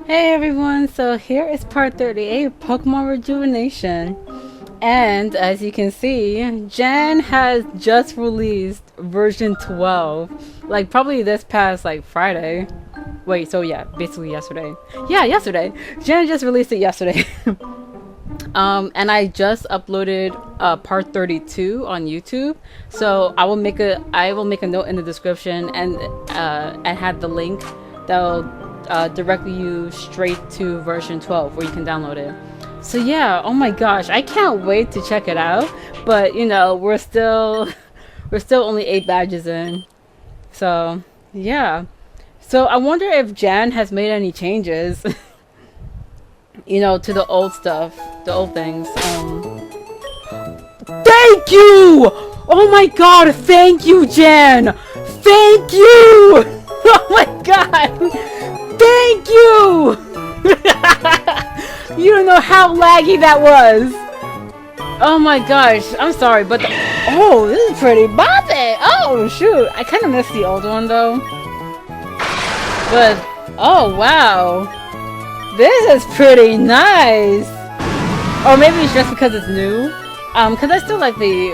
Hey everyone, so here is part 38, Pokemon Rejuvenation. And as you can see, Jan has just released version 12. Like probably this past like Friday. Wait, so yeah, basically yesterday. Yeah, yesterday. Jan just released it yesterday. And I just uploaded part 32 on YouTube. So I will make a note in the description and have the link that'll directly you straight to version 12 where you can download it. So yeah, oh my gosh, I can't wait to check it out. But you know, we're still only 8 badges in. So yeah. So I wonder if Jan has made any changes. You know, to the old stuff, the old things. Thank you! Oh my god, thank you, Jan! Thank you! Oh my god! Thank you! You don't know how laggy that was! Oh my gosh, I'm sorry, but oh, this is pretty boppy! Oh shoot, I kind of missed the old one though. But, oh wow. This is pretty nice! Or maybe it's just because it's new. Cause I still like the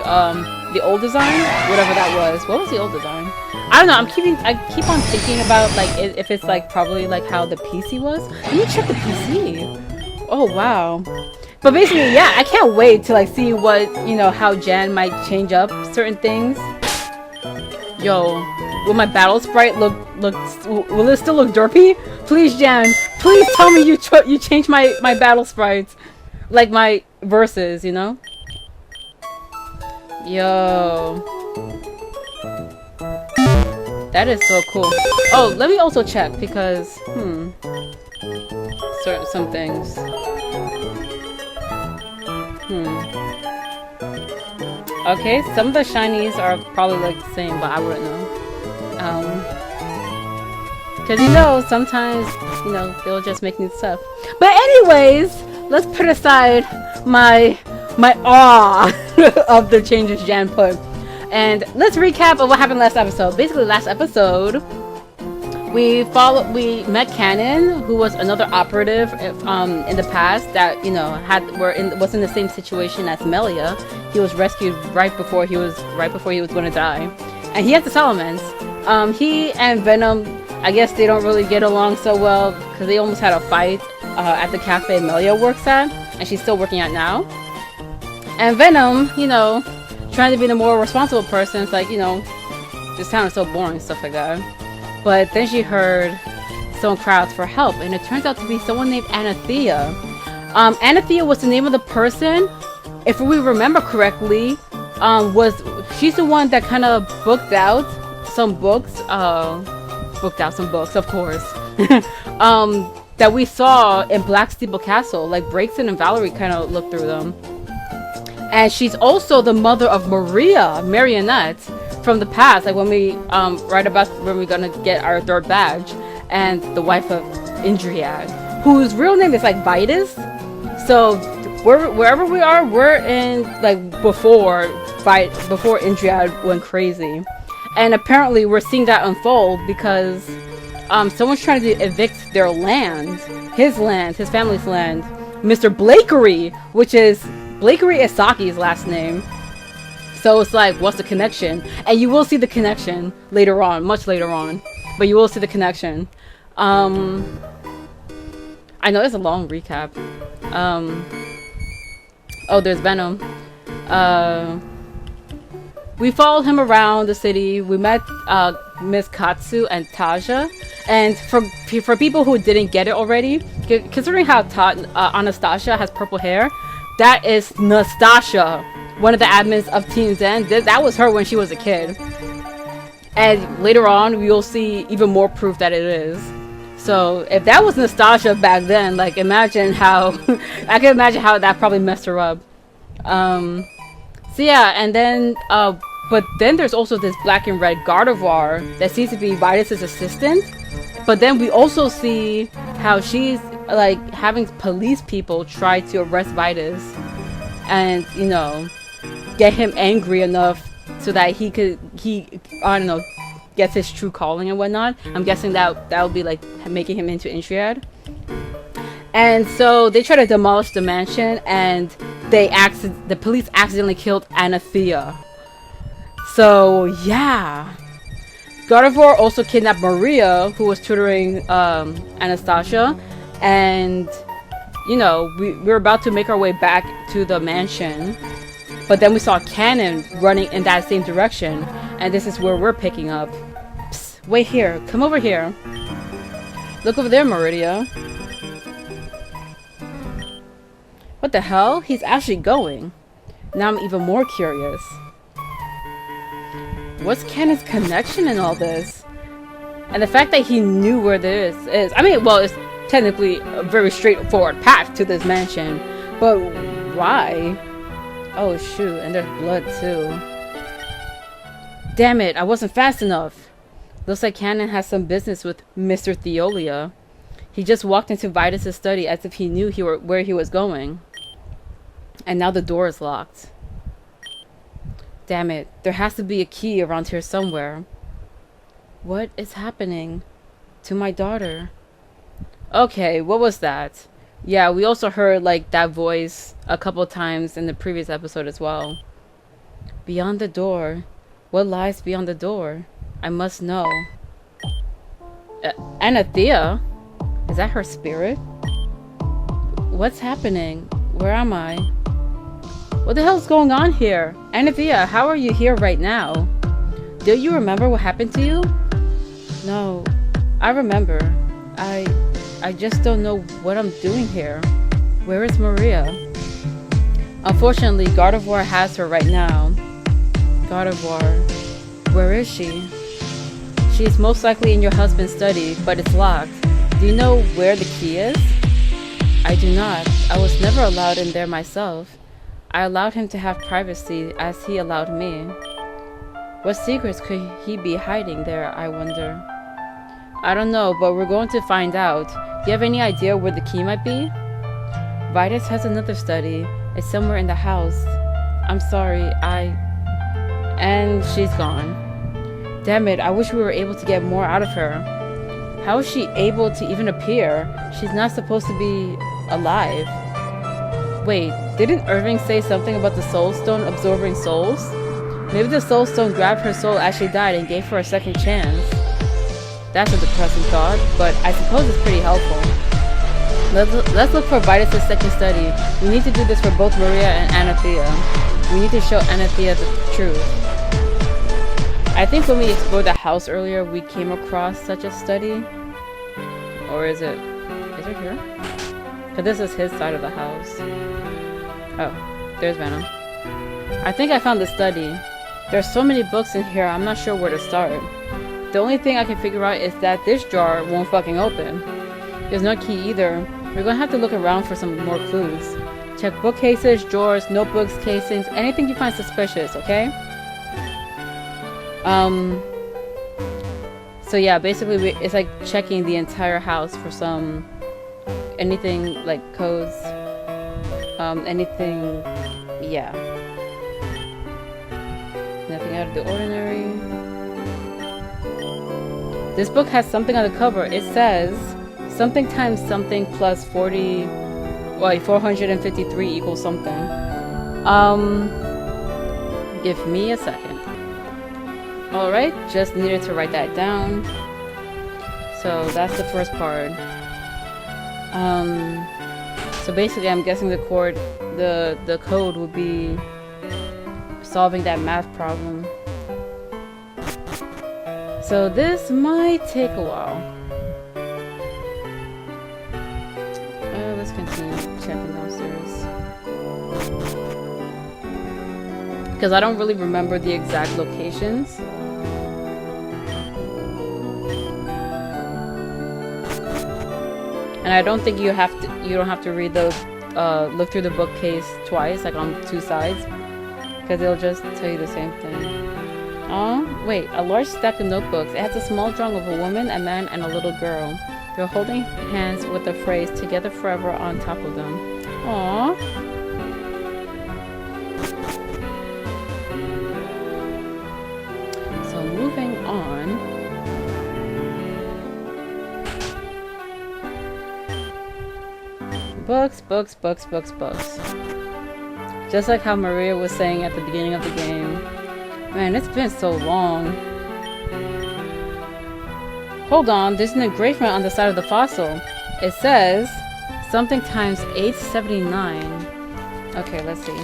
old design, whatever that was. What was the old design? I don't know. I keep on thinking about like if it's like probably like how the PC was. Let me check the PC. Oh wow. But basically, yeah, I can't wait to like see what how Jan might change up certain things. Yo, will my battle sprite will it still look derpy? Please, Jan, please tell me you changed my battle sprites, like my verses, you know? Yo, that is so cool. Oh, let me also check because some things. Okay, some of the shinies are probably like the same, but I wouldn't know. Cause sometimes they'll just make new stuff. But anyways, let's put aside my awe of the changes Jan put, and let's recap of what happened last episode. Basically, last episode we met Kanon, who was another operative in the past that was in the same situation as Melia. He was rescued right before he was going to die, and he has the Salamence. He and Venom, I guess they don't really get along so well because they almost had a fight at the cafe Melia works at, and she's still working at now. And Venom, trying to be the more responsible person, it's like, this town is so boring, stuff like that. But then she heard someone cry out for help, and it turns out to be someone named Anathea. Anathea was the name of the person, if we remember correctly, she's the one that kind of booked out some books, of course, that we saw in Black Steeple Castle. Like Braixen and Valerie kind of looked through them. And she's also the mother of Marionette, from the past, like when we right about when we're gonna get our 3rd badge, and the wife of Indriad, whose real name is like Vitus. So wherever we are, we're in like before Indriad went crazy. And apparently we're seeing that unfold because someone's trying to evict their land, his family's land. Mr. Blakery, Blakery is Saki's last name. So it's like, what's the connection? And you will see the connection later on, much later on. But you will see the connection. I know it's a long recap. Oh, there's Venom. We followed him around the city. We met Miss Katsu and Taja. And for people who didn't get it already, considering how Anastasia has purple hair, that is Nastasia, one of the admins of Team Zen. That was her when she was a kid. And later on, we'll see even more proof that it is. So if that was Nastasia back then, like imagine how I can imagine how that probably messed her up. So yeah, and then but then there's also this black and red Gardevoir that seems to be Vitus's assistant. But then we also see how she's like having police people try to arrest Vitus, and get him angry enough so that he I don't know, gets his true calling and whatnot. I'm guessing that would be like making him into Intriad. And so they try to demolish the mansion, and the police accidentally killed Anathea. So yeah, Gardevoir also kidnapped Maria, who was tutoring Anastasia, and you know, we were about to make our way back to the mansion, but then we saw Kanon running in that same direction, and this is where we're picking up. Psst, wait here, come over here. Look over there, Mauridea. What the hell? He's actually going. Now I'm even more curious. What's Kanon's connection in all this? And the fact that he knew where this is. I mean, well, it's technically a very straightforward path to this mansion, but why? Oh shoot, and there's blood too. Damn it, I wasn't fast enough. Looks like Kanon has some business with Mr. Theolia. He just walked into Vitus's study as if he knew where he was going. And now the door is locked. Damn it, there has to be a key around here somewhere. What is happening to my daughter? Okay, what was that? Yeah, we also heard like that voice a couple times in the previous episode as well. Beyond the door. What lies beyond the door? I must know. Anathea? Is that her spirit? What's happening? Where am I? What the hell's going on here? Anathea, how are you here right now? Do you remember what happened to you? No, I remember. I just don't know what I'm doing here. Where is Maria? Unfortunately, Gardevoir has her right now. Gardevoir. Where is she? She is most likely in your husband's study, but it's locked. Do you know where the key is? I do not. I was never allowed in there myself. I allowed him to have privacy as he allowed me. What secrets could he be hiding there, I wonder? I don't know, but we're going to find out. Do you have any idea where the key might be? Vitus has another study. It's somewhere in the house. I'm sorry, And she's gone. Damn it, I wish we were able to get more out of her. How is she able to even appear? She's not supposed to be alive. Wait, didn't Irving say something about the soul stone absorbing souls? Maybe the soul stone grabbed her soul as she died and gave her a second chance. That's a depressing thought, but I suppose it's pretty helpful. Let's look for Vitus' second study. We need to do this for both Maria and Anathea. We need to show Anathea the truth. I think when we explored the house earlier, we came across such a study. Or is it here? Because this is his side of the house. Oh, there's Venam. I think I found the study. There's so many books in here, I'm not sure where to start. The only thing I can figure out is that this jar won't fucking open. There's no key either. We're gonna have to look around for some more clues. Check bookcases, drawers, notebooks, casings, anything you find suspicious, okay? So yeah, basically it's like checking the entire house for anything like codes, anything, yeah. Nothing out of the ordinary. This book has something on the cover. It says something times something plus 453 equals something. Give me a second. Alright, just needed to write that down. So that's the first part. So basically I'm guessing the code would be solving that math problem. So this might take a while. Let's continue checking downstairs. Because I don't really remember the exact locations. And I don't think you don't have to read the look through the bookcase twice, like on two sides, because it'll just tell you the same thing. Oh, wait, a large stack of notebooks. It has a small drawing of a woman, a man, and a little girl. They're holding hands with the phrase "together forever" on top of them. Aww. So moving on. Books, books, books, books, books. Just like how Maria was saying at the beginning of the game. Man, it's been so long. Hold on, there's an engravement on the side of the fossil. It says something times 879. Okay, let's see.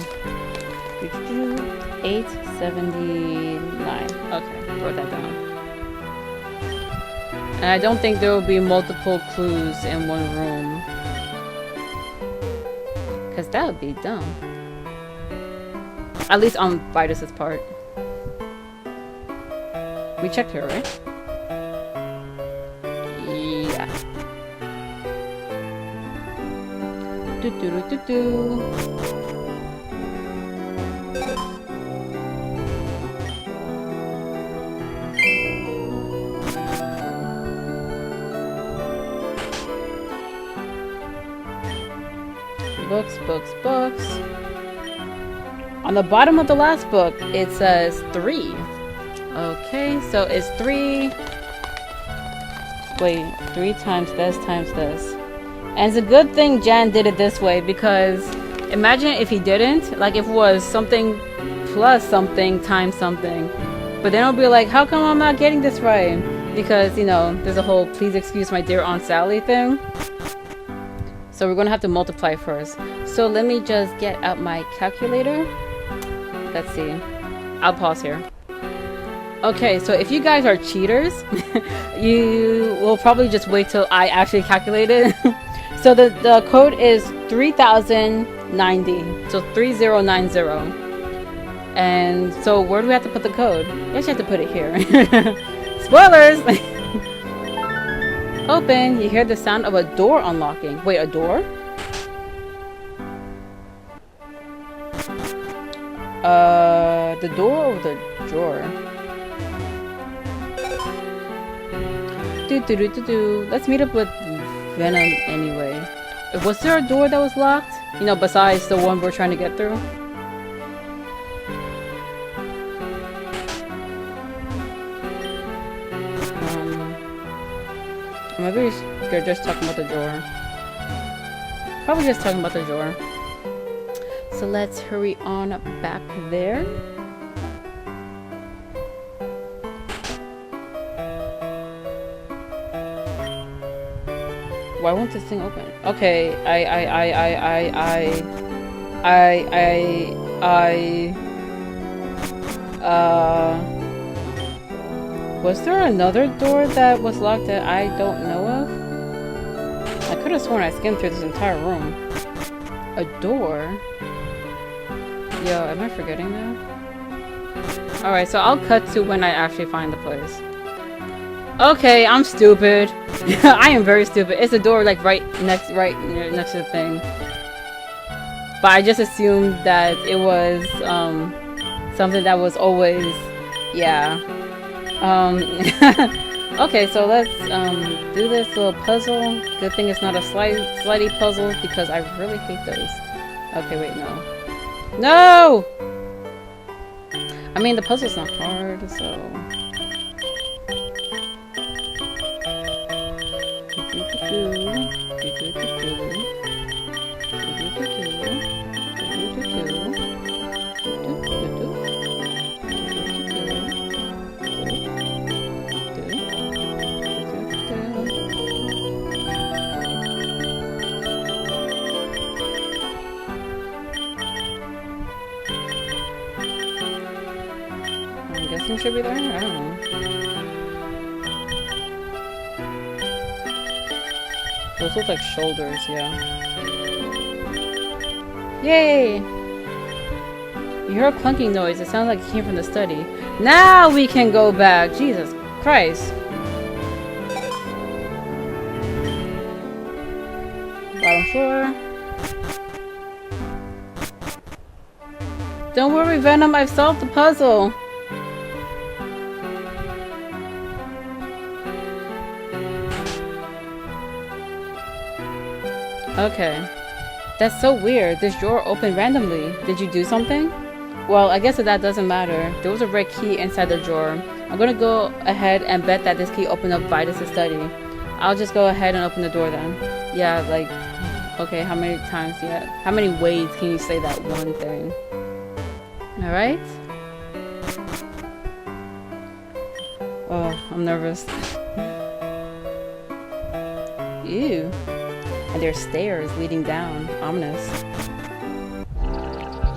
879. Okay, wrote that down. And I don't think there will be multiple clues in one room. Because that would be dumb. At least on Vitus's part. We checked her, right? Yeah. Do do do do do. Books, books, books. On the bottom of the last book, it says 3. Okay, so it's 3. Wait, 3 times this times this. And it's a good thing Jan did it this way, because imagine if he didn't, like if it was something plus something times something. But then it'll be like, how come I'm not getting this right? Because, you know, there's a whole please excuse my dear Aunt Sally thing. So we're gonna have to multiply first. So let me just get out my calculator. Let's see. I'll pause here. Okay, so if you guys are cheaters, you will probably just wait till I actually calculate it. So the code is 3090. So 3090. And so where do we have to put the code? I guess you have to put it here. Spoilers! Open. You hear the sound of a door unlocking. Wait, a door? The door or the drawer? Let's meet up with Venam anyway. Was there a door that was locked? You know, besides the one we're trying to get through? Maybe they're just talking about the drawer. Probably just talking about the drawer. So let's hurry on back there. Why won't this thing open? Okay, was there another door that was locked that I don't know of? I could have sworn I skimmed through this entire room. A door? Yo, am I forgetting that? Alright, so I'll cut to when I actually find the place. Okay, I'm stupid. I am very stupid. It's a door like right next to the thing. But I just assumed that it was something that was always, yeah. Okay, so let's do this little puzzle. Good thing it's not a slidey puzzle because I really hate those. Okay, wait, no. No! I mean, the puzzle's not hard, so... I'm guessing should be there? I don't know. Those look like shoulders, yeah. Yay! You hear a clunking noise. It sounds like it came from the study. Now we can go back! Jesus Christ. Bottom floor. Don't worry, Venam. I've solved the puzzle. Okay. That's so weird. This drawer opened randomly. Did you do something? Well, I guess that doesn't matter. There was a red key inside the drawer. I'm gonna go ahead and bet that this key opened up Vitus' study. I'll just go ahead and open the door then. Yeah, like, Okay, how many times yet? How many ways can you say that one thing? Alright? Oh, I'm nervous. Ew. And there's stairs leading down. Ominous.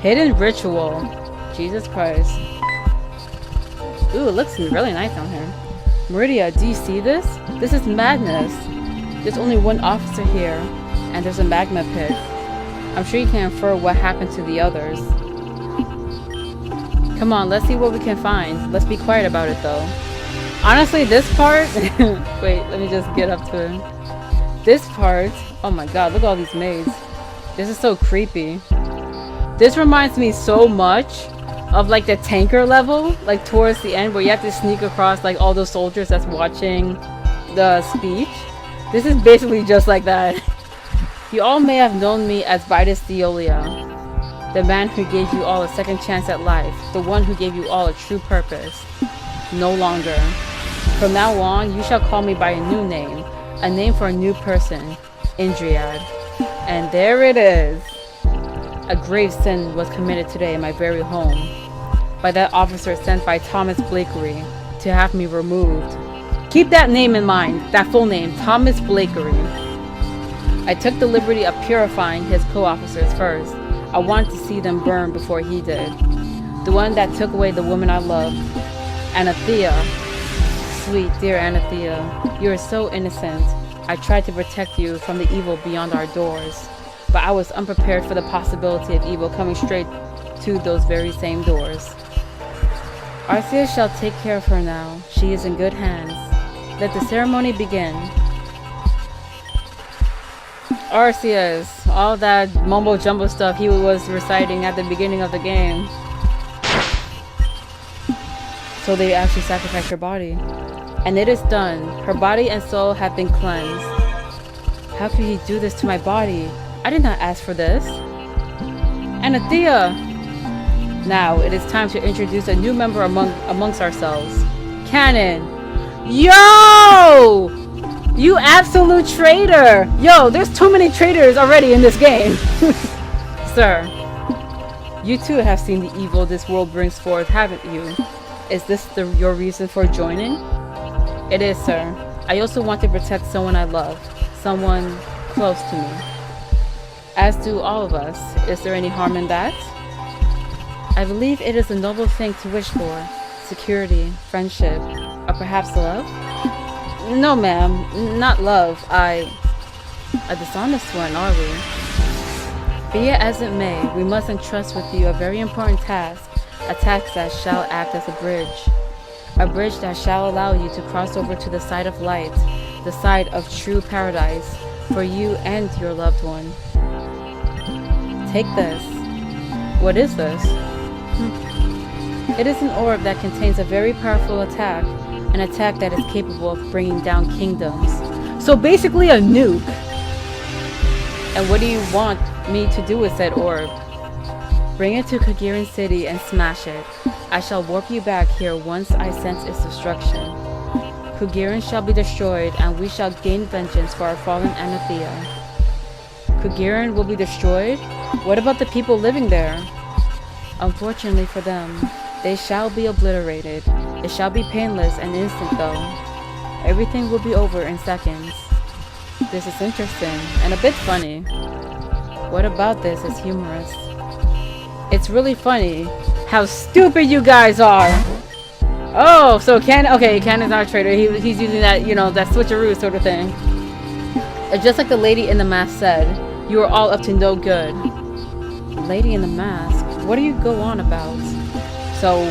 Hidden ritual. Jesus Christ. Ooh, it looks really nice down here. Mauridea, do you see this? This is madness. There's only one officer here, and there's a magma pit. I'm sure you can infer what happened to the others. Come on, let's see what we can find. Let's be quiet about it, though. Honestly, this part... Wait, let me just get up to it. This part... Oh my god, look at all these maids. This is so creepy. This reminds me so much of like the tanker level, like towards the end where you have to sneak across like all those soldiers that's watching the speech. This is basically just like that. You all may have known me as Vitus Theolia, the man who gave you all a second chance at life, the one who gave you all a true purpose. No longer. From now on, you shall call me by a new name, a name for a new person, Indriad. And there it is. A grave sin was committed today in my very home by that officer sent by Thomas Blakery to have me removed. Keep that name in mind, that full name, Thomas Blakery. I took the liberty of purifying his co-officers first. I wanted to see them burn before he did. The one that took away the woman I loved, Anathea. Sweet, dear Anathea, you are so innocent. I tried to protect you from the evil beyond our doors, but I was unprepared for the possibility of evil coming straight to those very same doors. Arceus shall take care of her now. She is in good hands. Let the ceremony begin. Arceus, all that mumbo jumbo stuff he was reciting at the beginning of the game. So they actually sacrificed her body. And it is done. Her body and soul have been cleansed. How could he do this to my body? I did not ask for this. Anathea! Now, it is time to introduce a new member amongst ourselves. Kanon! Yo! You absolute traitor! Yo, there's too many traitors already in this game. Sir, you too have seen the evil this world brings forth, haven't you? Is this your reason for joining? It is, sir. I also want to protect someone I love. Someone close to me. As do all of us. Is there any harm in that? I believe it is a noble thing to wish for. Security, friendship, or perhaps love? No, ma'am. Not love. A dishonest one, are we? Be it as it may, we must entrust with you a very important task. A task that shall act as a bridge. A bridge that shall allow you to cross over to the side of light, the side of true paradise, for you and your loved one. Take this. What is this? It is an orb that contains a very powerful attack, an attack that is capable of bringing down kingdoms. So basically a nuke. And what do you want me to do with that orb? Bring it to Kugearen City and smash it. I shall warp you back here once I sense its destruction. Kugearen shall be destroyed, and we shall gain vengeance for our fallen Anathea. Kugearen will be destroyed? What about the people living there? Unfortunately for them, they shall be obliterated. It shall be painless and instant though. Everything will be over in seconds. This is interesting, and a bit funny. What about this is humorous? It's really funny how stupid you guys are! Oh, so Kanon's not a traitor. He's using that, you know, that switcheroo sort of thing. It's just like the lady in the mask said, you are all up to no good. Lady in the mask? What do you go on about? So,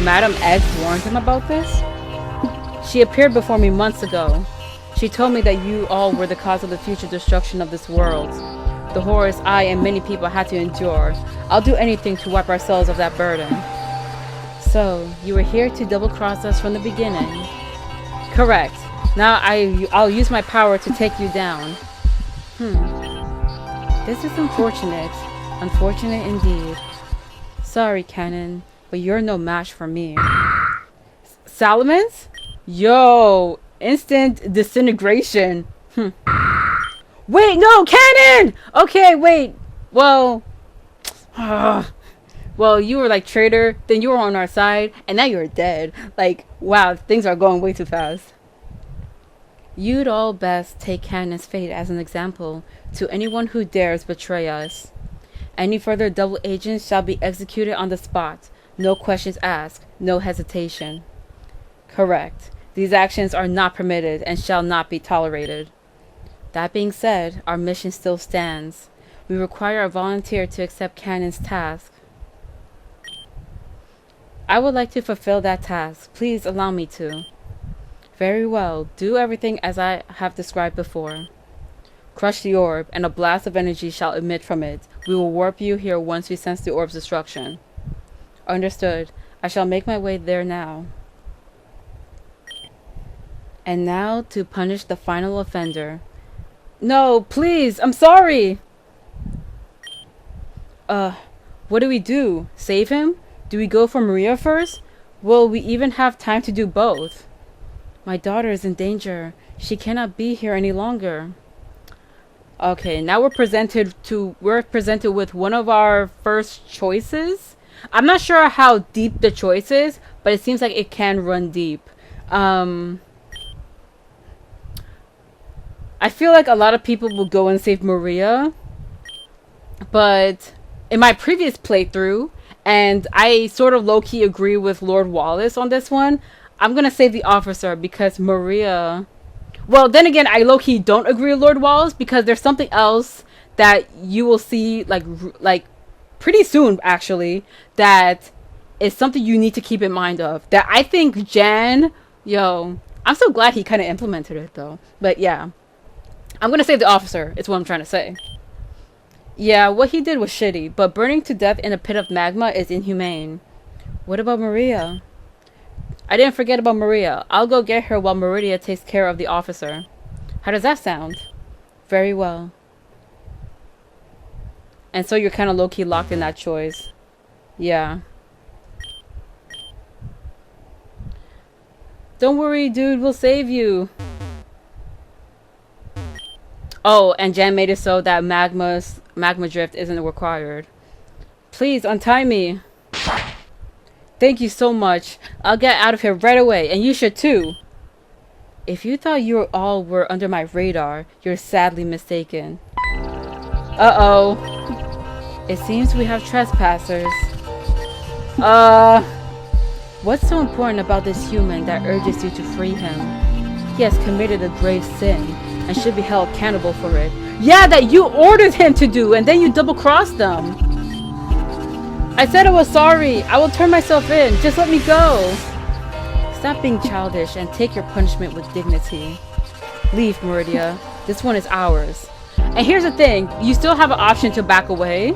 Madam X warned him about this? She appeared before me months ago. She told me that you all were the cause of the future destruction of this world. The horrors I and many people had to endure. I'll do anything to wipe ourselves of that burden. So, you were here to double-cross us from the beginning. Correct. Now I'll use my power to take you down. This is unfortunate. Unfortunate indeed. Sorry, Kanon, but you're no match for me. Salamence? Yo, instant disintegration. Wait, no, Kanon! Okay, wait. Well, well, you were like traitor, then you were on our side, and now you're dead. Like, wow, things are going way too fast. You'd all best take Kanon's fate as an example to anyone who dares betray us. Any further double agents shall be executed on the spot. No questions asked, no hesitation. Correct. These actions are not permitted and shall not be tolerated. That being said, our mission still stands. We require a volunteer to accept Kanon's task. I would like to fulfill that task. Please allow me to. Very well. Do everything as I have described before. Crush the orb, and a blast of energy shall emit from it. We will warp you here once we sense the orb's destruction. Understood. I shall make my way there now. And now to punish the final offender. No, please, I'm sorry! What do we do? Save him? Do we go for Maria first? Will we even have time to do both? My daughter is in danger. She cannot be here any longer. Okay, now we're presented with one of our first choices. I'm not sure how deep the choice is, but it seems like it can run deep. I feel like a lot of people will go and save Maria, but in my previous playthrough, and I sort of low-key agree with Lord Wallace on this one, I'm gonna save the officer because Maria... Well, then again, I low-key don't agree with Lord Wallace because there's something else that you will see, like pretty soon, actually, that is something you need to keep in mind of. That I think Jan... Yo, I'm so glad he kind of implemented it, though. But yeah. I'm gonna save the officer, is what I'm trying to say. Yeah, what he did was shitty, but burning to death in a pit of magma is inhumane. What about Maria? I didn't forget about Maria. I'll go get her while Mauridea takes care of the officer. How does that sound? Very well. And so you're kind of low-key locked in that choice. Yeah. Don't worry, dude. We'll save you. Oh, and Jan made it so that magma drift isn't required. Please untie me. Thank you so much. I'll get out of here right away, and you should too. If you thought you all were under my radar, you're sadly mistaken. Uh-oh. It seems we have trespassers. What's so important about this human that urges you to free him? He has committed a grave sin and should be held accountable for it. Yeah, that you ordered him to do, and then you double-crossed them. I said I was sorry. I will turn myself in. Just let me go. Stop being childish and take your punishment with dignity. Leave, Mauridea. This one is ours. And here's the thing. You still have an option to back away.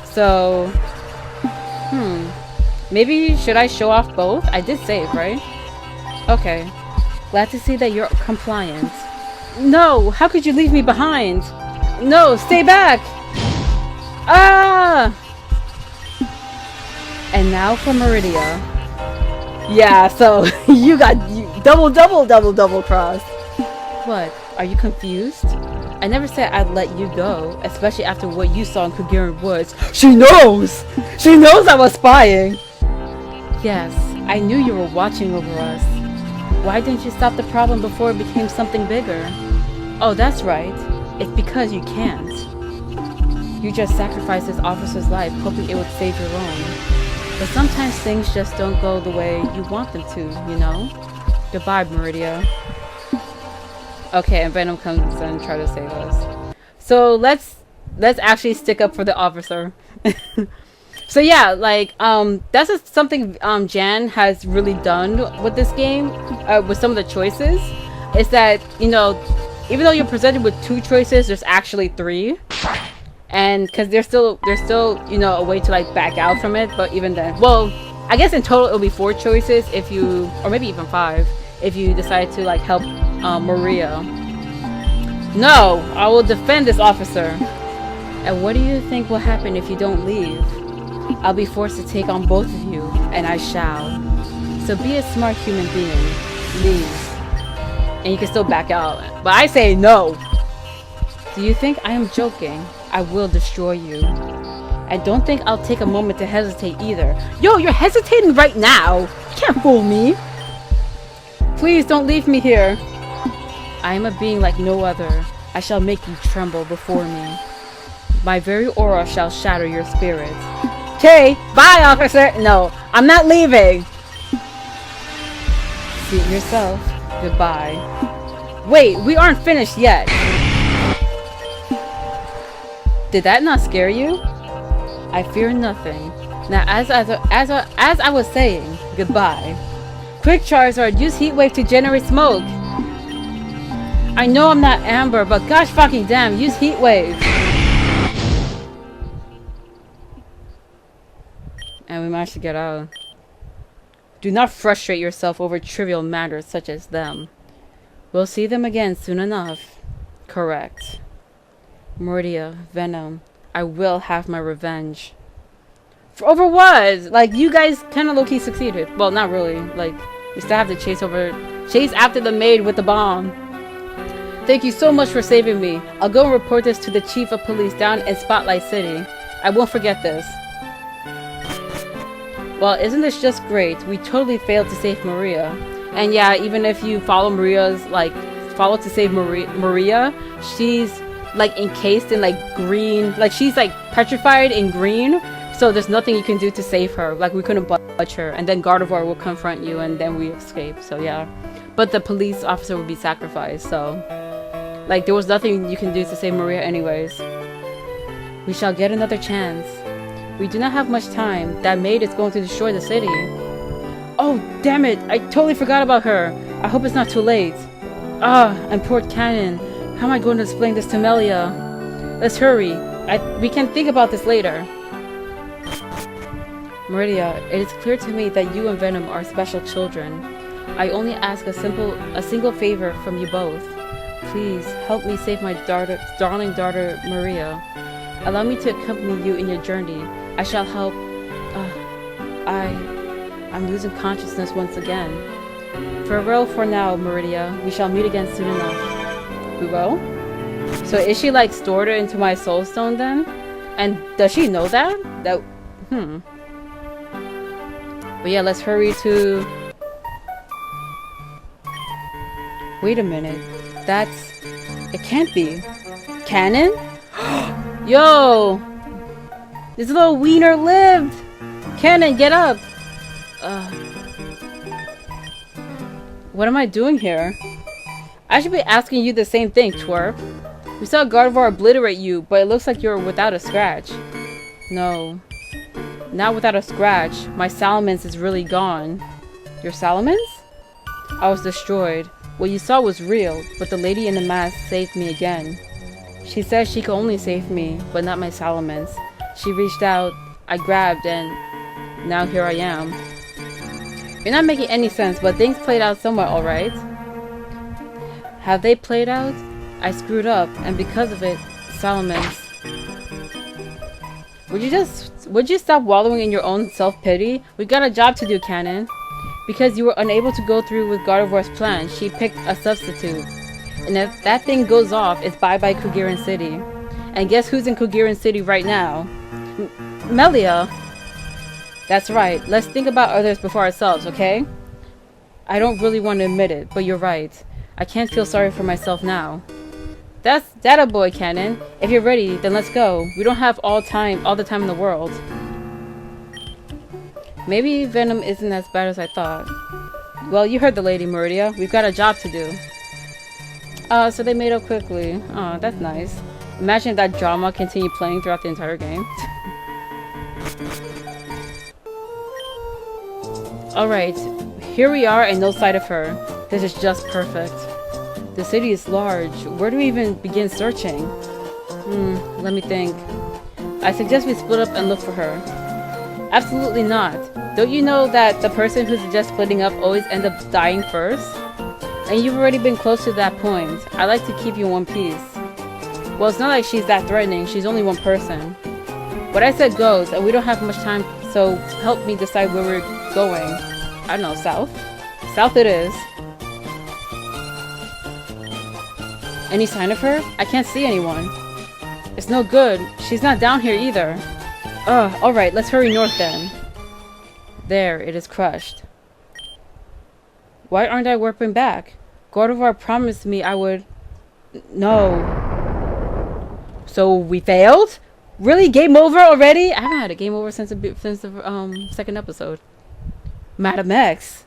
So... Maybe should I show off both? I did save, right? Okay. Glad to see that you're compliant. No! How could you leave me behind? No! Stay back! Ah! And now for Mauridea. Yeah, so you got double crossed. What? Are you confused? I never said I'd let you go, especially after what you saw in Kugearen Woods. She knows! She knows I was spying! Yes, I knew you were watching over us. Why didn't you stop the problem before it became something bigger? Oh, that's right. It's because you can't. You just sacrificed this officer's life, hoping it would save your own. But sometimes things just don't go the way you want them to, you know? Goodbye, Mauridea. Okay, and Venom comes and tries to save us. So let's actually stick up for the officer. So yeah, like that's just something Jan has really done with this game, with some of the choices. Is that, you know, even though you're presented with 2 choices, there's actually 3. And because there's still you know, a way to like back out from it, but even then, well, I guess in total it'll be 4 choices if you, or maybe even 5, if you decide to like help Maria. No, I will defend this officer. And what do you think will happen if you don't leave? I'll be forced to take on both of you, and I shall. So be a smart human being. Leave. And you can still back out. But I say no. Do you think I am joking? I will destroy you. I don't think I'll take a moment to hesitate either. Yo, you're hesitating right now! You can't fool me! Please don't leave me here. I am a being like no other. I shall make you tremble before me. My very aura shall shatter your spirit. Okay, bye, officer! No, I'm not leaving! See it yourself. Goodbye. Wait, we aren't finished yet! Did that not scare you? I fear nothing. Now, as I was saying, goodbye. Quick, Charizard, use Heat Wave to generate smoke. I know I'm not Amber, but gosh fucking damn, use Heat Wave. And we managed to get out. Do not frustrate yourself over trivial matters such as them. We'll see them again soon enough. Correct. Mauridea, Venam, I will have my revenge. For over what? Like, you guys kind of low-key succeeded. Well, not really. Like, we still have to chase after the maid with the bomb. Thank you so much for saving me. I'll go and report this to the chief of police down in Spotlight City. I won't forget this. Well, isn't this just great? We totally failed to save Maria. And yeah, even if you follow to save Maria, she's like encased in like green, like she's like petrified in green, so there's nothing you can do to save her. Like, we couldn't budge her, and then Gardevoir will confront you and then we escape. So yeah, but the police officer would be sacrificed, so like there was nothing you can do to save Maria anyways. We shall get another chance. We do not have much time. That maid is going to destroy the city. Oh damn it, I totally forgot about her. I hope it's not too late. And poor Kanon. How am I going to explain this to Melia? Let's hurry. We can think about this later. Mauridea, it is clear to me that you and Venam are special children. I only ask a single favor from you both. Please help me save my darling daughter Maria. Allow me to accompany you in your journey. I shall help. I'm losing consciousness once again. Farewell for now, Mauridea. We shall meet again soon enough. We will? So is she like stored her into my soul stone then? And does she know that? But yeah, let's hurry to... Wait a minute. It can't be. Kanon? Yo! This little wiener lived! Kanon, get up! What am I doing here? I should be asking you the same thing, twerp. We saw Gardevoir obliterate you, but it looks like you're without a scratch. No. Not without a scratch. My Salamence is really gone. Your Salamence? I was destroyed. What you saw was real, but the lady in the mask saved me again. She said she could only save me, but not my Salamence. She reached out, I grabbed, and now here I am. You're not making any sense, but things played out somewhat alright. Have they played out? I screwed up, and because of it, Salamence. Would you stop wallowing in your own self-pity? We got a job to do, Kanon. Because you were unable to go through with Gardevoir's plan, she picked a substitute. And if that thing goes off, it's bye-bye Kugearen City. And guess who's in Kugearen City right now? Melia! That's right, let's think about others before ourselves, okay? I don't really want to admit it, but you're right. I can't feel sorry for myself now. That's a boy, Kanon. If you're ready, then let's go. We don't have all the time in the world. Maybe Venam isn't as bad as I thought. Well, you heard the lady, Mauridea. We've got a job to do. So they made up quickly. Oh, that's nice. Imagine if that drama continued playing throughout the entire game. Alright, here we are and no sight of her. This is just perfect. The city is large. Where do we even begin searching? Let me think. I suggest we split up and look for her. Absolutely not. Don't you know that the person who suggests splitting up always ends up dying first? And you've already been close to that point. I like to keep you in one piece. Well, it's not like she's that threatening. She's only one person. What I said goes, and we don't have much time, so help me decide where we're going. I don't know, south? South it is. Any sign of her? I can't see anyone. It's no good. She's not down here either. Ugh, alright, let's hurry north then. There, it is crushed. Why aren't I warping back? Gardevoir promised me I would... No. So we failed? Really? Game over already? I haven't had a game over since the second episode. Madam X.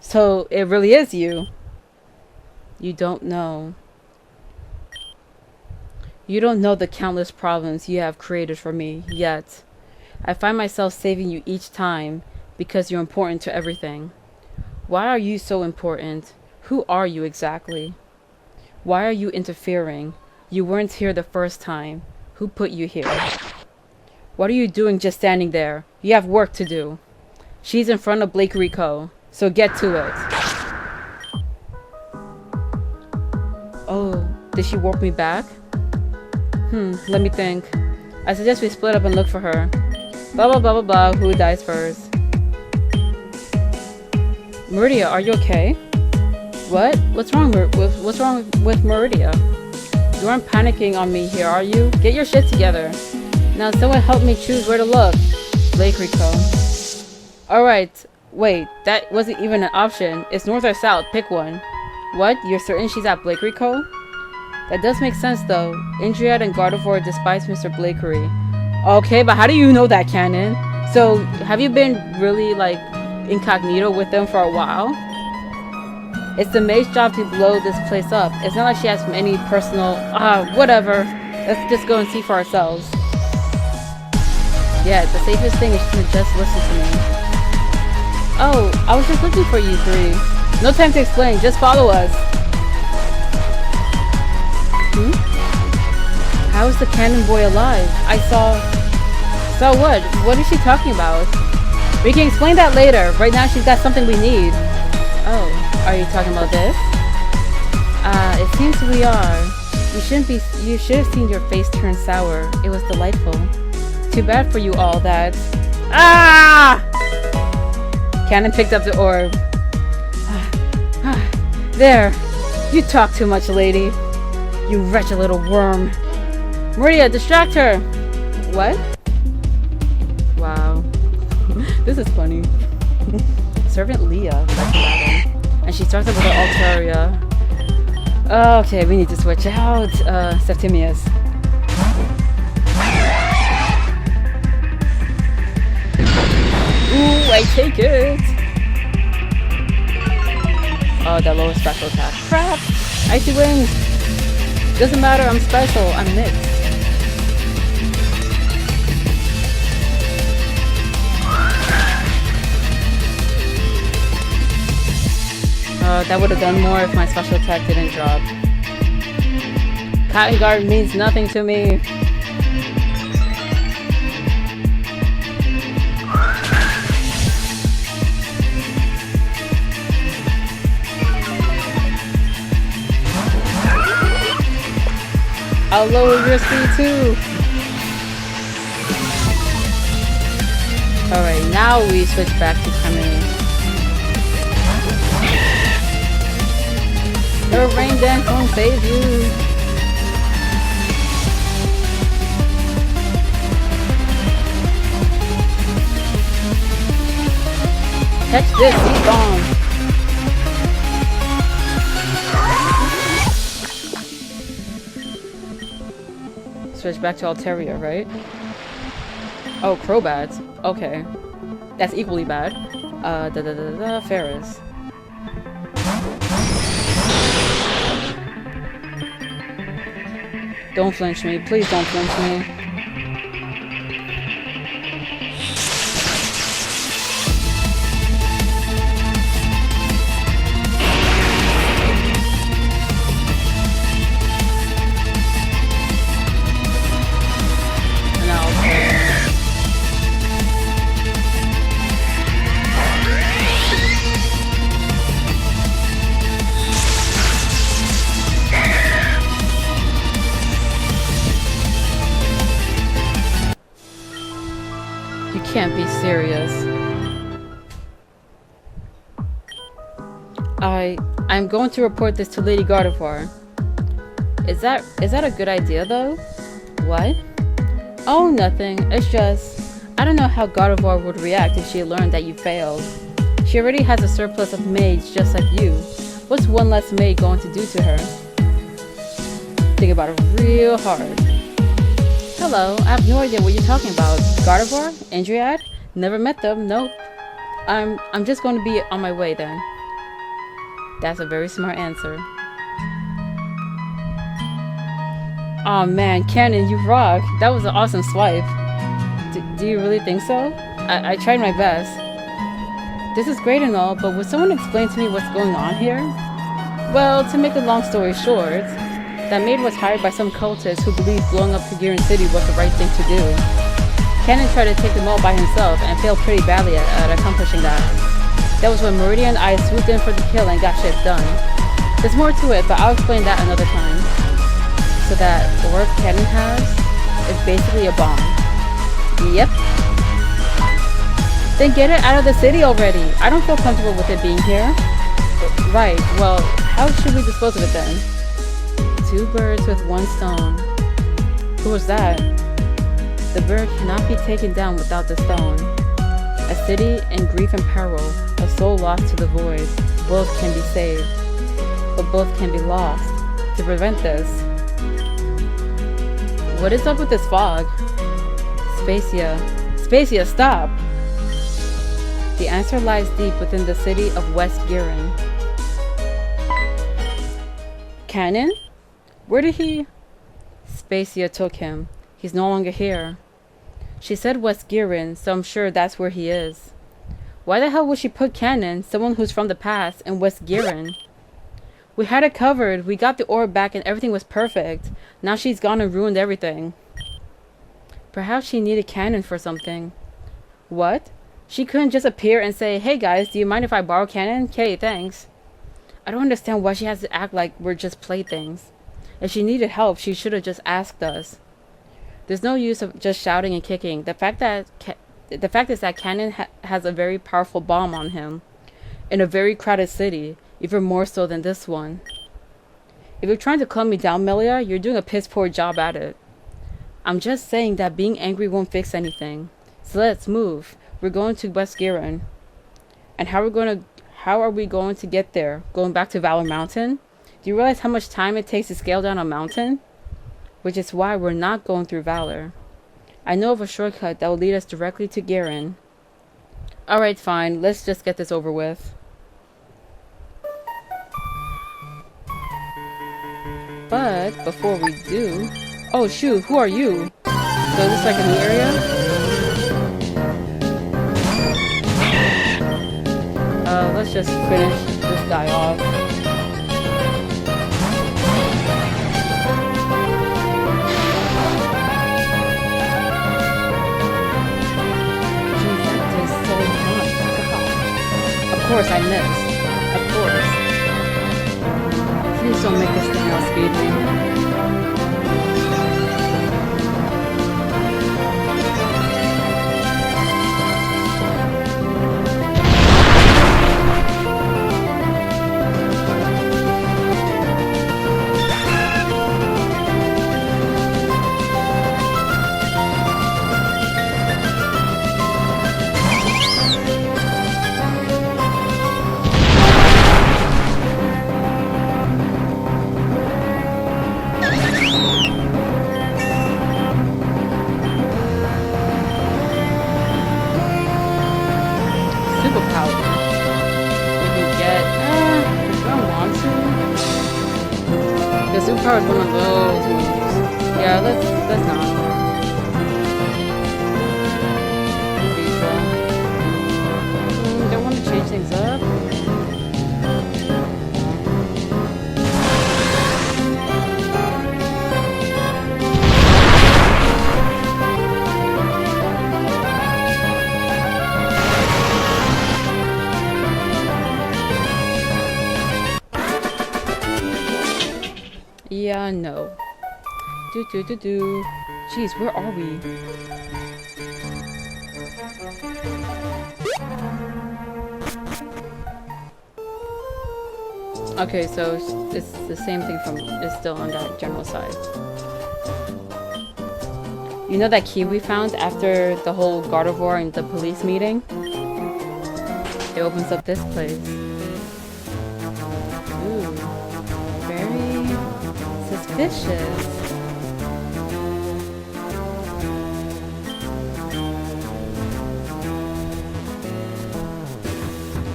So it really is you. You don't know. You don't know the countless problems you have created for me, yet. I find myself saving you each time because you're important to everything. Why are you so important? Who are you exactly? Why are you interfering? You weren't here the first time. Who put you here? What are you doing just standing there? You have work to do. She's in front of Blake Rico, so get to it. Oh, did she warp me back? Let me think. I suggest we split up and look for her. Blah blah blah blah blah, who dies first? Mauridea, are you okay? What? What's wrong with Mauridea? You aren't panicking on me here, are you? Get your shit together. Now someone help me choose where to look. Blake Rico. Alright, wait, that wasn't even an option. It's north or south, pick one. What? You're certain she's at Blake Rico? That does make sense though. Indriad and Gardevoir despise Mr. Blakery. Okay, but how do you know that, Kanon? So, have you been really, like, incognito with them for a while? It's the maid's job to blow this place up. It's not like she has any personal... whatever. Let's just go and see for ourselves. Yeah, the safest thing is to just listen to me. Oh, I was just looking for you three. No time to explain, just follow us. How is the Kanon boy alive? I saw... So what? What is she talking about? We can explain that later. Right now she's got something we need. Oh, are you talking about this? It seems we are. You should have seen your face turn sour. It was delightful. Too bad for you all that... Kanon picked up the orb. There. You talk too much, lady. You wretched little worm. Mauridea, distract her! What? Wow. This is funny. Servant Leah. And she starts up with her Altaria. Okay, we need to switch out Septimius. Ooh, I take it! Oh, that lower special attack. Crap! Icy Wings! Doesn't matter, I'm special, I'm mixed. That would have done more if my special attack didn't drop. Cotton Guard means nothing to me. I'll lower your speed too. Alright, now we switch back to Kanon. Your rain dance won't save you. Catch this, heat bomb. Switch back to Altaria, right? Oh, Crobats. Okay. That's equally bad. Ferris. Don't flinch me. Please don't flinch me. Can't be serious. I'm going to report this to Lady Gardevoir. Is that a good idea though? What? Oh, nothing. It's just, I don't know how Gardevoir would react if she learned that you failed. She already has a surplus of maids just like you. What's one less maid going to do to her? Think about it real hard. Hello, I have no idea what you're talking about. Gardevoir? Andriad? Never met them, nope. I'm just going to be on my way then. That's a very smart answer. Oh man, Kanon, you rock. That was an awesome swipe. Do you really think so? I tried my best. This is great and all, but would someone explain to me what's going on here? Well, to make a long story short, that maid was hired by some cultists who believed blowing up Kugearen City was the right thing to do. Kanon tried to take them all by himself and failed pretty badly at accomplishing that. That was when Mauridea and I swooped in for the kill and got shit done. There's more to it, but I'll explain that another time. So that orb Kanon has is basically a bomb. Yep. Then get it out of the city already. I don't feel comfortable with it being here. Right, well, how should we dispose of it then? 2 birds with 1 stone. Who was that? The bird cannot be taken down without the stone. A city in grief and peril, a soul lost to the void. Both can be saved, but both can be lost. To prevent this, what is up with this fog? Spacia, stop! The answer lies deep within the city of West Kugearen. Kanon? Where did he? Spacia took him. He's no longer here. She said West Kugearen, so I'm sure that's where he is. Why the hell would she put Kanon, someone who's from the past, in West Kugearen? We had it covered. We got the orb back and everything was perfect. Now she's gone and ruined everything. Perhaps she needed Kanon for something. What? She couldn't just appear and say, hey guys, do you mind if I borrow Kanon? Okay, thanks. I don't understand why she has to act like we're just playthings. If she needed help, she should have just asked us. There's no use of just shouting and kicking. The fact is that Kanon has a very powerful bomb on him. In a very crowded city. Even more so than this one. If you're trying to calm me down, Melia, you're doing a piss poor job at it. I'm just saying that being angry won't fix anything. So let's move. We're going to West Kugearen. And how are we going to get there? Going back to Valor Mountain? Do you realize how much time it takes to scale down a mountain? Which is why we're not going through Valor. I know of a shortcut that will lead us directly to Kugearen. Alright, fine. Let's just get this over with. But before we do... Oh shoot, who are you? So is this like a new area? Let's just finish this guy off. Jeez, that tastes so much. God. Of course I missed. Of course. Please don't make this thing outspeed me. Superpower is one of those moves. Yeah, let's not. Don't want to change things up. Yeah, no. Do. Jeez, where are we? Okay, so it's the same thing from, it's still on that general side. You know that key we found after the whole Gardevoir and the police meeting? It opens up this place. Ooh, very suspicious.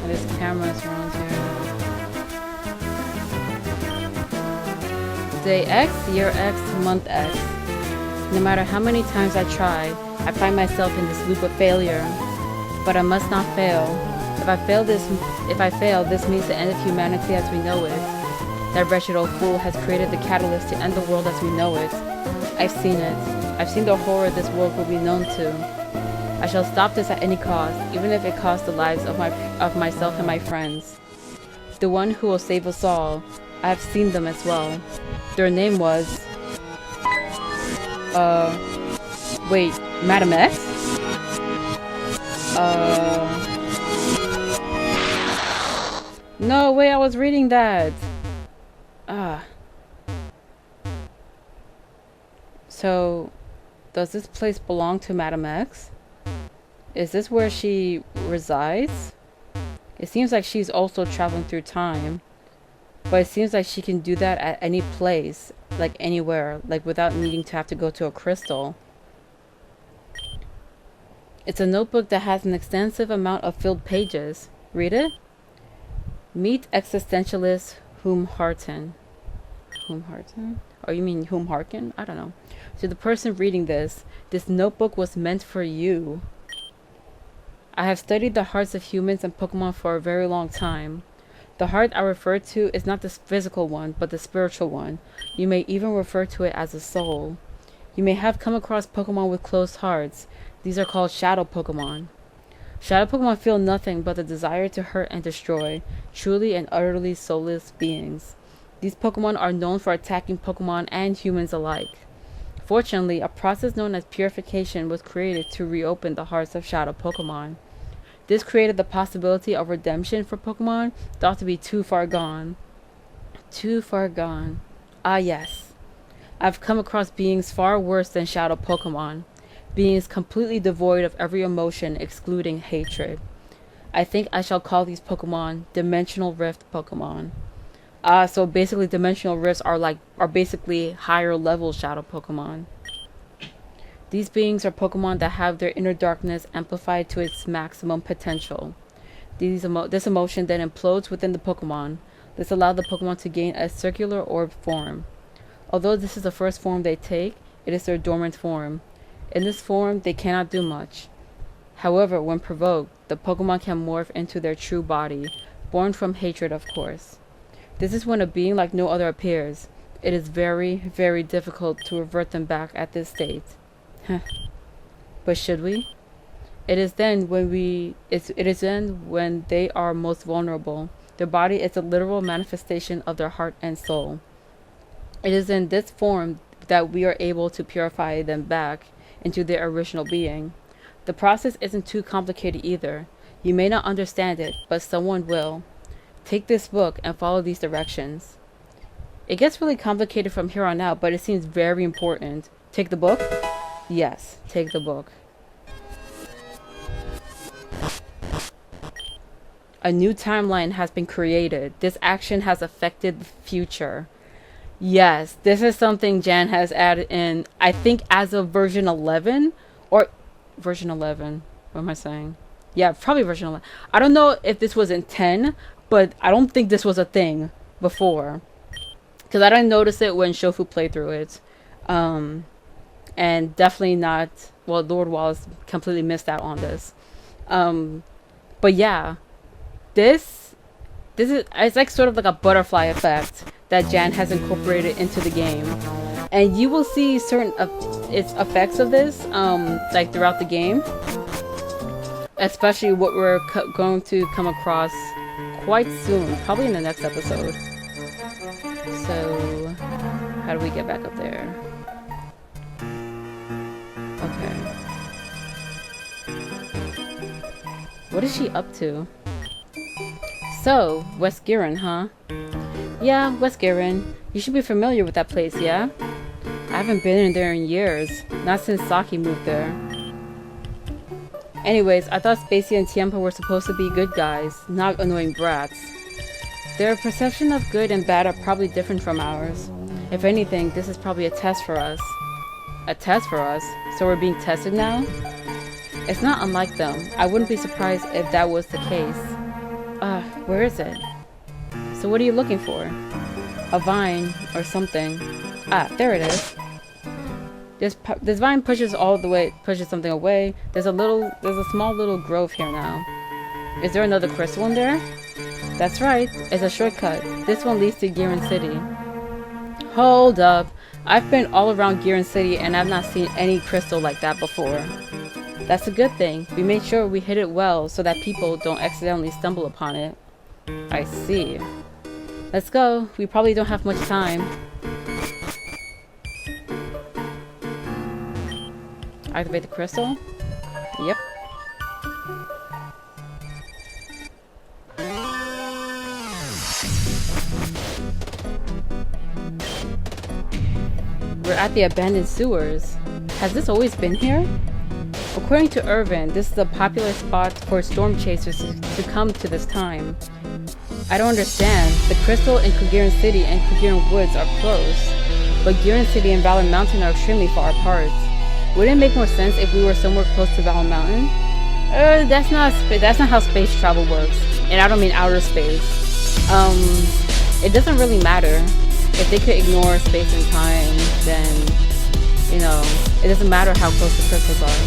And there's cameras around here. Day X, year X, month X. No matter how many times I try, I find myself in this loop of failure. But I must not fail. If I fail, this means the end of humanity as we know it. That wretched old fool has created the catalyst to end the world as we know it. I've seen it. I've seen the horror this world will be known to. I shall stop this at any cost, even if it costs the lives of myself and my friends. The one who will save us all. I have seen them as well. Their name was... wait, Madam X? No, wait, I was reading that. So, does this place belong to Madam X? Is this where she resides? It seems like she's also traveling through time. But it seems like she can do that at any place, like anywhere, like without needing to have to go to a crystal. It's a notebook that has an extensive amount of filled pages. Read it? Meet existentialist Whom-Harten. Whom-Harten? Or you mean Whom-Harken? I don't know. To the person reading this notebook was meant for you. I have studied the hearts of humans and Pokemon for a very long time. The heart I refer to is not the physical one, but the spiritual one. You may even refer to it as a soul. You may have come across Pokemon with closed hearts. These are called Shadow Pokemon. Shadow Pokemon feel nothing but the desire to hurt and destroy, truly and utterly soulless beings. These Pokemon are known for attacking Pokemon and humans alike. Fortunately, a process known as purification was created to reopen the hearts of Shadow Pokemon. This created the possibility of redemption for Pokemon thought to be too far gone. Too far gone. Ah yes. I've come across beings far worse than Shadow Pokemon. Beings completely devoid of every emotion excluding hatred. I think I shall call these Pokemon Dimensional Rift Pokemon. So basically Dimensional Rifts are basically higher level Shadow Pokemon. These beings are Pokemon that have their inner darkness amplified to its maximum potential. This emotion then implodes within the Pokemon. This allows the Pokemon to gain a circular orb form. Although this is the first form they take, it is their dormant form. In this form, they cannot do much. However, when provoked, the Pokemon can morph into their true body, born from hatred, of course. This is when a being like no other appears. It is very, very difficult to revert them back at this state. But should we? It is then when they are most vulnerable. Their body is a literal manifestation of their heart and soul. It is in this form that we are able to purify them back into their original being. The process isn't too complicated either. You may not understand it, but someone will. Take this book and follow these directions. It gets really complicated from here on out, but it seems very important. Take the book? Yes, take the book. A new timeline has been created. This action has affected the future. Yes, this is something Jan has added in, I think as of version 11, or version 11, what am I saying? Yeah, probably version 11. I don't know if this was in 10, but I don't think this was a thing before. Because I didn't notice it when Shofu played through it. And definitely not, well, Lord Wallace completely missed out on this. But yeah, this is, it's like sort of like a butterfly effect that Jan has incorporated into the game. And you will see certain of its effects of this, like throughout the game. Especially what we're going to come across quite soon, probably in the next episode. So, how do we get back up there? Okay. What is she up to? So, West Giran, huh? Yeah, West Kugearen. You should be familiar with that place, yeah? I haven't been in there in years. Not since Saki moved there. Anyways, I thought Spacey and Tiempo were supposed to be good guys, not annoying brats. Their perception of good and bad are probably different from ours. If anything, this is probably a test for us. A test for us? So we're being tested now? It's not unlike them. I wouldn't be surprised if that was the case. Where is it? So what are you looking for? A vine or something. Ah, there it is. This vine pushes something away. There's a small little grove here now. Is there another crystal in there? That's right. It's a shortcut. This one leads to Kugearen City. Hold up. I've been all around Kugearen City and I've not seen any crystal like that before. That's a good thing. We made sure we hid it well so that people don't accidentally stumble upon it. I see. Let's go. We probably don't have much time. Activate the crystal? Yep. We're at the abandoned sewers. Has this always been here? According to Irvin, this is a popular spot for storm chasers to come to this time. I don't understand. The crystal in Kugearen City and Kugearen Woods are close, but Kugearen City and Valor Mountain are extremely far apart. Wouldn't it make more sense if we were somewhere close to Valor Mountain? That's not how space travel works, and I don't mean outer space. It doesn't really matter. If they could ignore space and time, then, you know, it doesn't matter how close the crystals are.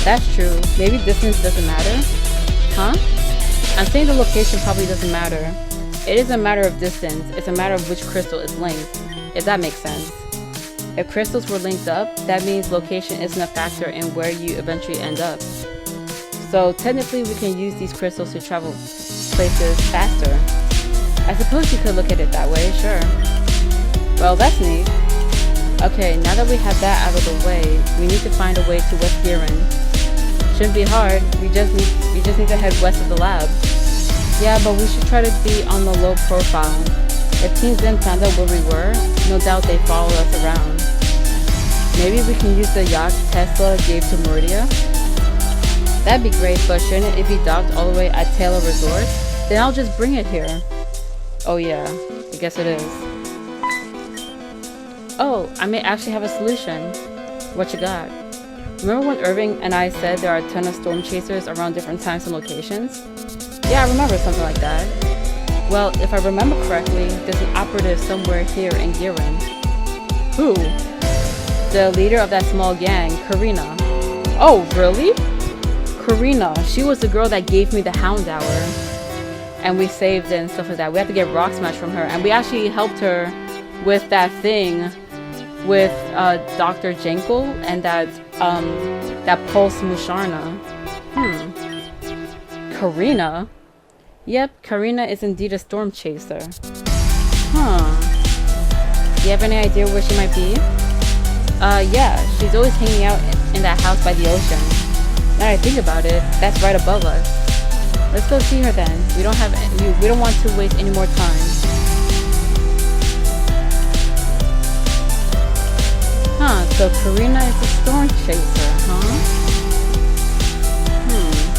That's true. Maybe distance doesn't matter? Huh? I'm saying the location probably doesn't matter. It isn't a matter of distance, it's a matter of which crystal is linked, if that makes sense. If crystals were linked up, that means location isn't a factor in where you eventually end up. So technically we can use these crystals to travel places faster. I suppose you could look at it that way, sure. Well, that's neat. Okay, now that we have that out of the way, we need to find a way to West Kugearen. Shouldn't be hard, we just need to head west of the lab. Yeah, but we should try to be on the low profile. If Team Zen found out where we were, no doubt they'd follow us around. Maybe we can use the yacht Tesla gave to Mauridea? That'd be great, but shouldn't it be docked all the way at Taylor Resort? Then I'll just bring it here. Oh yeah, I guess it is. Oh, I may actually have a solution. What you got? Remember when Irving and I said there are a ton of storm chasers around different times and locations? Yeah, I remember something like that. Well, if I remember correctly, there's an operative somewhere here in Kugearen. Who? The leader of that small gang, Karina. Oh, really? Karina, she was the girl that gave me the Hound Hour. And we saved it and stuff like that. We had to get Rock Smash from her. And we actually helped her with that thing with Dr. Jankel and that Pulse Musharna. Karina? Yep, Karina is indeed a storm chaser. Do you have any idea where she might be? Yeah, she's always hanging out in that house by the ocean. Now that I think about it, that's right above us. Let's go see her then. We don't want to waste any more time. So Karina is a storm chaser, huh?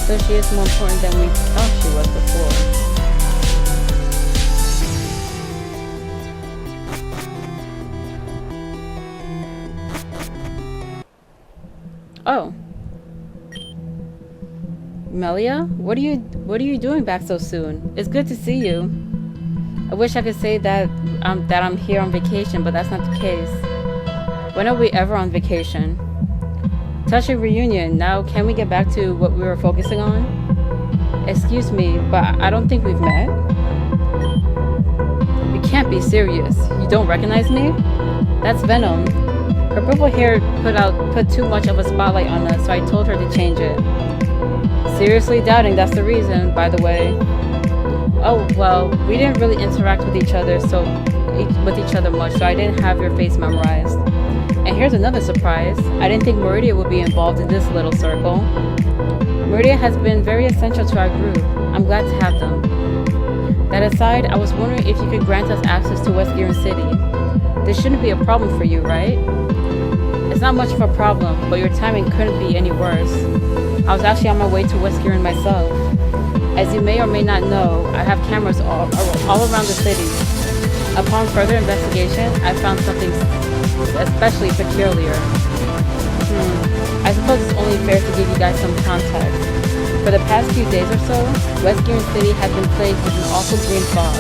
So she is more important than we thought she was before. Oh. Melia? What are you doing back so soon? It's good to see you. I wish I could say that I'm here on vacation, but that's not the case. When are we ever on vacation? Touching reunion. Now, can we get back to what we were focusing on? Excuse me, but I don't think we've met. You can't be serious. You don't recognize me? That's Venam. Her purple hair put too much of a spotlight on us, so I told her to change it. Seriously doubting that's the reason, by the way. Oh, well, we didn't really interact with each other much, so I didn't have your face memorized. And here's another surprise. I didn't think Mauridea would be involved in this little circle. Mauridea has been very essential to our group. I'm glad to have them. That aside, I was wondering if you could grant us access to Kugearen City. This shouldn't be a problem for you, right? It's not much of a problem, but your timing couldn't be any worse. I was actually on my way to Kugearen myself. As you may or may not know, I have cameras all around the city. Upon further investigation, I found something especially peculiar. I suppose it's only fair to give you guys some context. For the past few days or so, Kugearen City has been plagued with an awful green fog.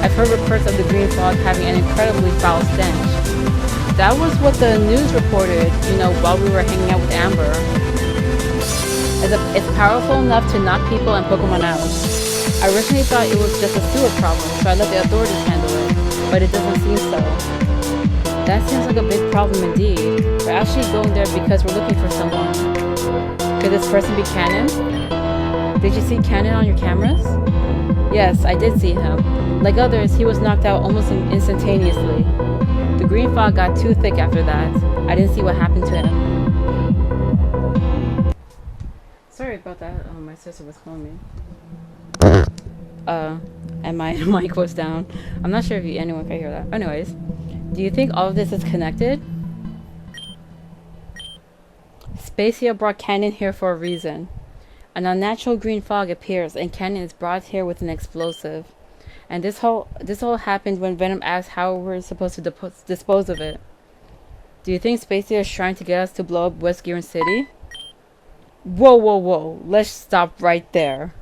I've heard reports of the green fog having an incredibly foul stench. That was what the news reported, while we were hanging out with Amber. It's powerful enough to knock people and Pokemon out. I originally thought it was just a sewer problem, so I let the authorities handle it, but it doesn't seem so. That seems like a big problem indeed. We're actually going there because we're looking for someone. Could this person be Kanon? Did you see Kanon on your cameras? Yes, I did see him. Like others, he was knocked out almost instantaneously. The green fog got too thick after that. I didn't see what happened to him. Sorry about that. My sister was calling me. And my mic was down. I'm not sure if anyone can hear that. Anyways, do you think all of this is connected? Spacia brought Kanon here for a reason. An unnatural green fog appears, and Kanon is brought here with an explosive. And this all happened when Venom asked how we're supposed to dispose of it. Do you think Spacia is trying to get us to blow up Kugearen City? Whoa. Let's stop right there.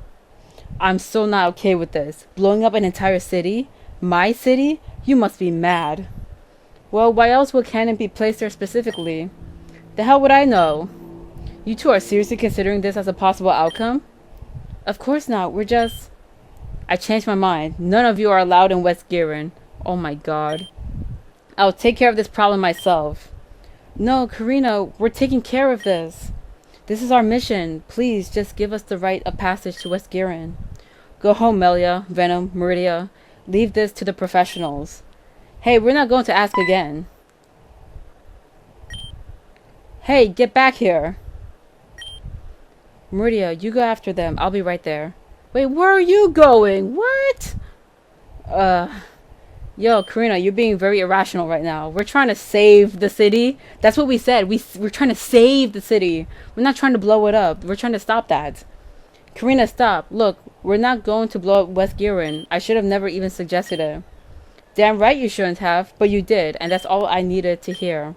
I'm so not okay with this. Blowing up an entire city? My city? You must be mad. Well, why else would Kanon be placed there specifically? The hell would I know? You two are seriously considering this as a possible outcome? Of course not. We're just... I changed my mind. None of you are allowed in Kugearen. Oh my god. I'll take care of this problem myself. No, Karina, we're taking care of this. This is our mission. Please, just give us the right of passage to Kugearen. Go home, Melia, Venam, Mauridea. Leave this to the professionals. Hey, we're not going to ask again. Hey, get back here. Mauridea, you go after them. I'll be right there. Wait, where are you going? What? Yo, Karina, you're being very irrational right now. We're trying to save the city. That's what we said. We're trying to save the city. We're not trying to blow it up. We're trying to stop that. Karina, stop. Look, we're not going to blow up Kugearen. I should have never even suggested it. Damn right you shouldn't have, but you did, and that's all I needed to hear.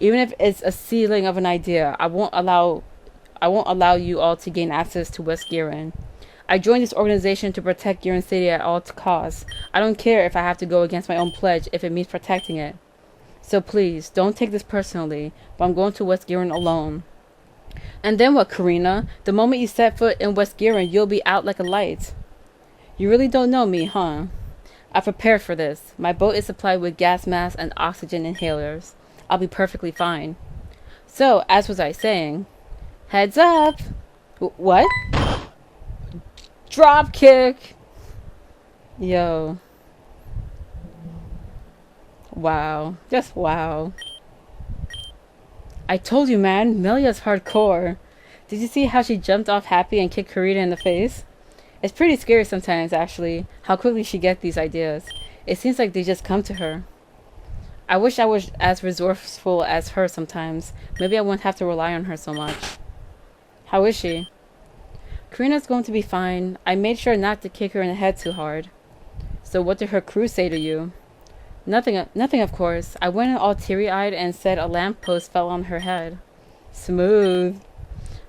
Even if it's a ceiling of an idea, I won't allow you all to gain access to Kugearen. I joined this organization to protect Kugearen City at all costs. I don't care if I have to go against my own pledge if it means protecting it. So please, don't take this personally, but I'm going to Kugearen alone. And then what, Karina? The moment you set foot in Kugearen, you'll be out like a light. You really don't know me, huh? I prepared for this. My boat is supplied with gas masks and oxygen inhalers. I'll be perfectly fine. So, as was I saying, heads up! What? Drop kick! Yo. Wow. Just wow. I told you, man. Melia's hardcore. Did you see how she jumped off happy and kicked Karina in the face? It's pretty scary sometimes, actually, how quickly she gets these ideas. It seems like they just come to her. I wish I was as resourceful as her sometimes. Maybe I wouldn't have to rely on her so much. How is she? Karina's going to be fine. I made sure not to kick her in the head too hard. So what did her crew say to you? Nothing of course. I went in all teary-eyed and said a lamppost fell on her head. Smooth.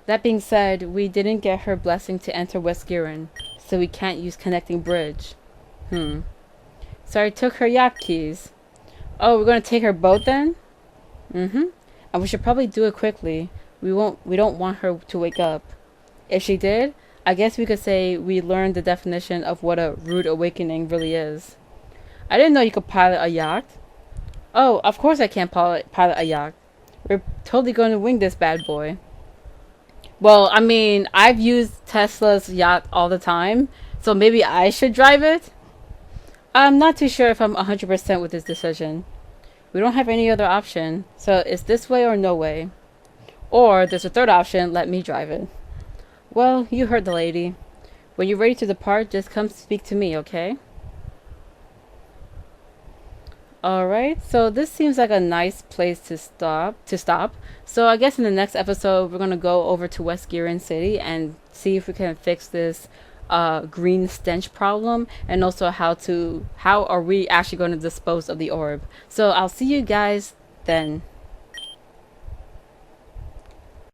That being said, we didn't get her blessing to enter Kugearen, so we can't use connecting bridge. So I took her yacht keys. Oh, we're gonna take her boat then? And we should probably do it quickly. We don't want her to wake up. If she did, I guess we could say we learned the definition of what a rude awakening really is. I didn't know you could pilot a yacht. Oh, of course I can't pilot a yacht. We're totally going to wing this bad boy. Well, I mean, I've used Tesla's yacht all the time, so maybe I should drive it? I'm not too sure if I'm 100% with this decision. We don't have any other option, so it's this way or no way. Or there's a third option, let me drive it. Well, you heard the lady. When you're ready to depart, just come speak to me, okay? Alright, so this seems like a nice place to stop. So I guess in the next episode we're gonna go over to Kugearen City and see if we can fix this green stench problem, and also how are we actually going to dispose of the orb. So I'll see you guys then.